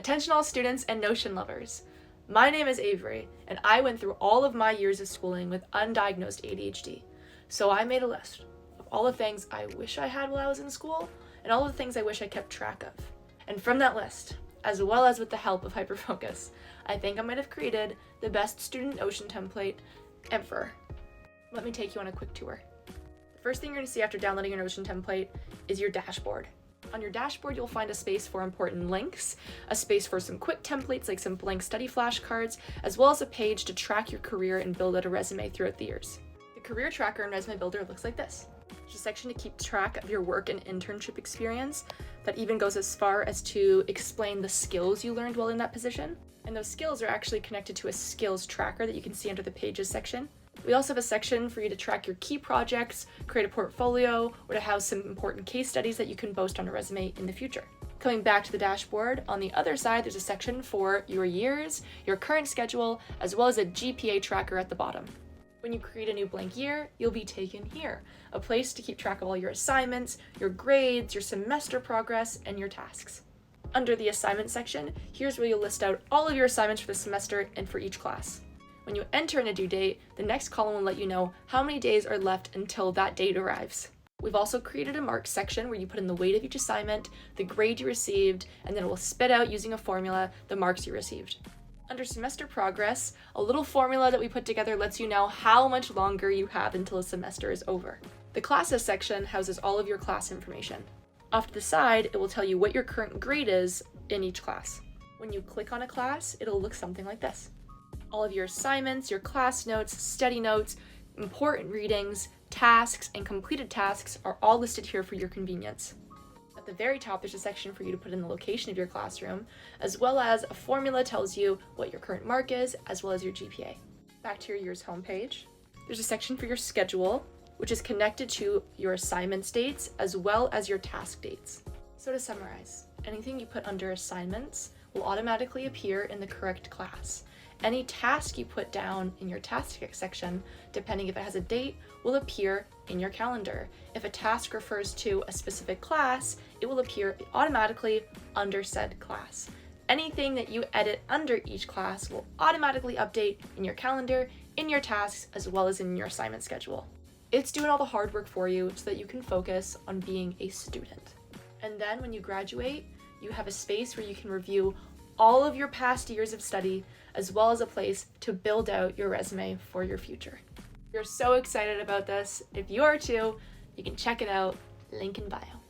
Attention all students and Notion lovers. My name is Avery, and I went through all of my years of schooling with undiagnosed ADHD. So I made a list of all the things I wish I had while I was in school, and all the things I wish I kept track of. And from that list, as well as with the help of Hyperfocus, I think I might have created the best student Notion template ever. Let me take you on a quick tour. The first thing you're going to see after downloading your Notion template is your dashboard. On your dashboard, you'll find a space for important links, a space for some quick templates like some blank study flashcards, as well as a page to track your career and build out a resume throughout the years. The career tracker and resume builder looks like this. There's a section to keep track of your work and internship experience that even goes as far as to explain the skills you learned while in that position. And those skills are actually connected to a skills tracker that you can see under the pages section. We also have a section for you to track your key projects, create a portfolio, or to house some important case studies that you can boast on a resume in the future. Coming back to the dashboard, on the other side, there's a section for your years, your current schedule, as well as a GPA tracker at the bottom. When you create a new blank year, you'll be taken here, a place to keep track of all your assignments, your grades, your semester progress, and your tasks. Under the assignment section, here's where you'll list out all of your assignments for the semester and for each class. When you enter in a due date, the next column will let you know how many days are left until that date arrives. We've also created a marks section where you put in the weight of each assignment, the grade you received, and then it will spit out using a formula the marks you received. Under semester progress, a little formula that we put together lets you know how much longer you have until the semester is over. The classes section houses all of your class information. Off to the side, it will tell you what your current grade is in each class. When you click on a class, it'll look something like this. All of your assignments, your class notes, study notes, important readings, tasks, and completed tasks are all listed here for your convenience. At the very top, there's a section for you to put in the location of your classroom, as well as a formula tells you what your current mark is, as well as your GPA. Back to your year's homepage, there's a section for your schedule, which is connected to your assignments dates, as well as your task dates. So to summarize, anything you put under assignments will automatically appear in the correct class. Any task you put down in your task section, depending if it has a date, will appear in your calendar. If a task refers to a specific class, it will appear automatically under said class. Anything that you edit under each class will automatically update in your calendar, in your tasks, as well as in your assignment schedule. It's doing all the hard work for you so that you can focus on being a student. And then when you graduate, you have a space where you can review all of your past years of study, as well as a place to build out your resume for your future. We're so excited about this. If you are too, you can check it out, link in bio.